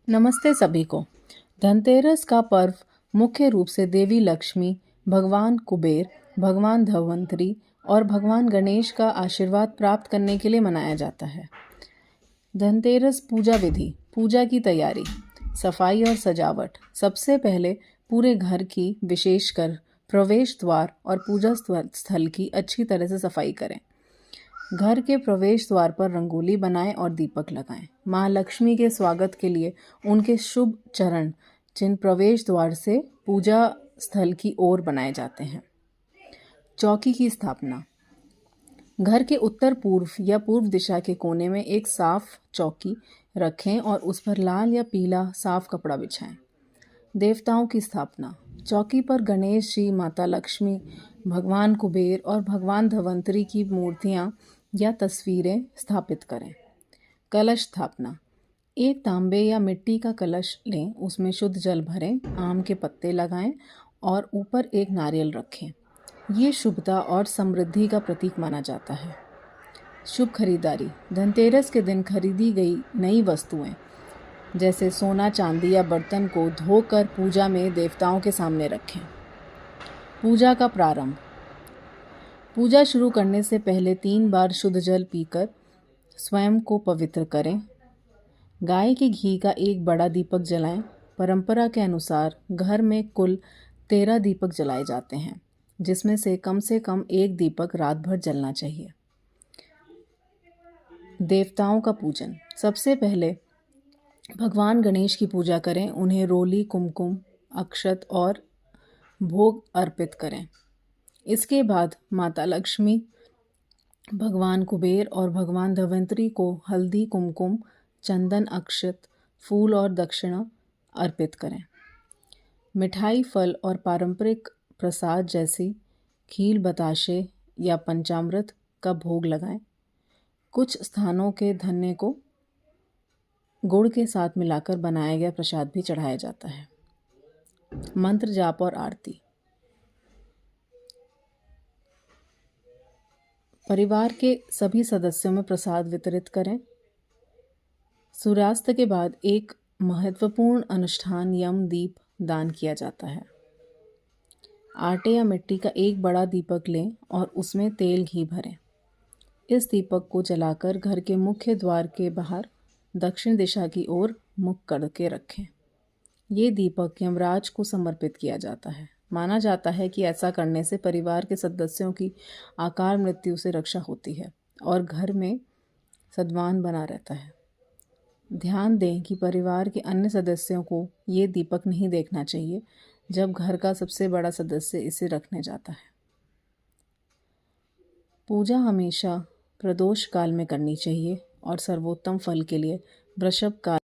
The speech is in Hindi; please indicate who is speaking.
Speaker 1: नमस्ते सभी को। धनतेरस का पर्व मुख्य रूप से देवी लक्ष्मी, भगवान कुबेर, भगवान धन्वंतरी और भगवान गणेश का आशीर्वाद प्राप्त करने के लिए मनाया जाता है। धनतेरस पूजा विधि। पूजा की तैयारी, सफाई और सजावट। सबसे पहले पूरे घर की, विशेषकर प्रवेश द्वार और पूजा स्थल की अच्छी तरह से सफाई करें। घर के प्रवेश द्वार पर रंगोली बनाएं और दीपक लगाएं। माँ लक्ष्मी के स्वागत के लिए उनके शुभ चरण चिन्ह प्रवेश द्वार से पूजा स्थल की ओर बनाए जाते हैं। चौकी की स्थापना। घर के उत्तर पूर्व या पूर्व दिशा के कोने में एक साफ चौकी रखें और उस पर लाल या पीला साफ कपड़ा बिछाएं। देवताओं की स्थापना। चौकी पर गणेश जी, माता लक्ष्मी, भगवान कुबेर और भगवान धन्वंतरी की मूर्तियां या तस्वीरें स्थापित करें। कलश स्थापना। एक तांबे या मिट्टी का कलश लें, उसमें शुद्ध जल भरें, आम के पत्ते लगाएं और ऊपर एक नारियल रखें। ये शुभता और समृद्धि का प्रतीक माना जाता है। शुभ खरीदारी। धनतेरस के दिन खरीदी गई नई वस्तुएं जैसे सोना, चांदी या बर्तन को धोकर पूजा में देवताओं के सामने रखें। पूजा का प्रारंभ। पूजा शुरू करने से पहले 3 बार शुद्ध जल पीकर स्वयं को पवित्र करें। गाय के घी का एक बड़ा दीपक जलाएं। परंपरा के अनुसार घर में कुल 13 दीपक जलाए जाते हैं, जिसमें से कम एक दीपक रात भर जलना चाहिए। देवताओं का पूजन। सबसे पहले भगवान गणेश की पूजा करें। उन्हें रोली, कुमकुम, अक्षत और भोग अर्पित करें। इसके बाद माता लक्ष्मी, भगवान कुबेर और भगवान धन्वंतरी को हल्दी, कुमकुम, चंदन, अक्षत, फूल और दक्षिणा अर्पित करें। मिठाई, फल और पारंपरिक प्रसाद जैसी खीर, बताशे या पंचामृत का भोग लगाएं। कुछ स्थानों के धन्य को गुड़ के साथ मिलाकर बनाया गया प्रसाद भी चढ़ाया जाता है। मंत्र जाप और आरती। परिवार के सभी सदस्यों में प्रसाद वितरित करें। सूर्यास्त के बाद एक महत्वपूर्ण अनुष्ठान यम दीप दान किया जाता है। आटे या मिट्टी का एक बड़ा दीपक लें और उसमें तेल घी भरें। इस दीपक को जलाकर घर के मुख्य द्वार के बाहर दक्षिण दिशा की ओर मुख करके रखें। ये दीपक यमराज को समर्पित किया जाता है। माना जाता है कि ऐसा करने से परिवार के सदस्यों की अकाल मृत्यु से रक्षा होती है और घर में सद्भाव बना रहता है। ध्यान दें कि परिवार के अन्य सदस्यों को ये दीपक नहीं देखना चाहिए जब घर का सबसे बड़ा सदस्य इसे रखने जाता है। पूजा हमेशा प्रदोष काल में करनी चाहिए और सर्वोत्तम फल के लिए वृषभ काल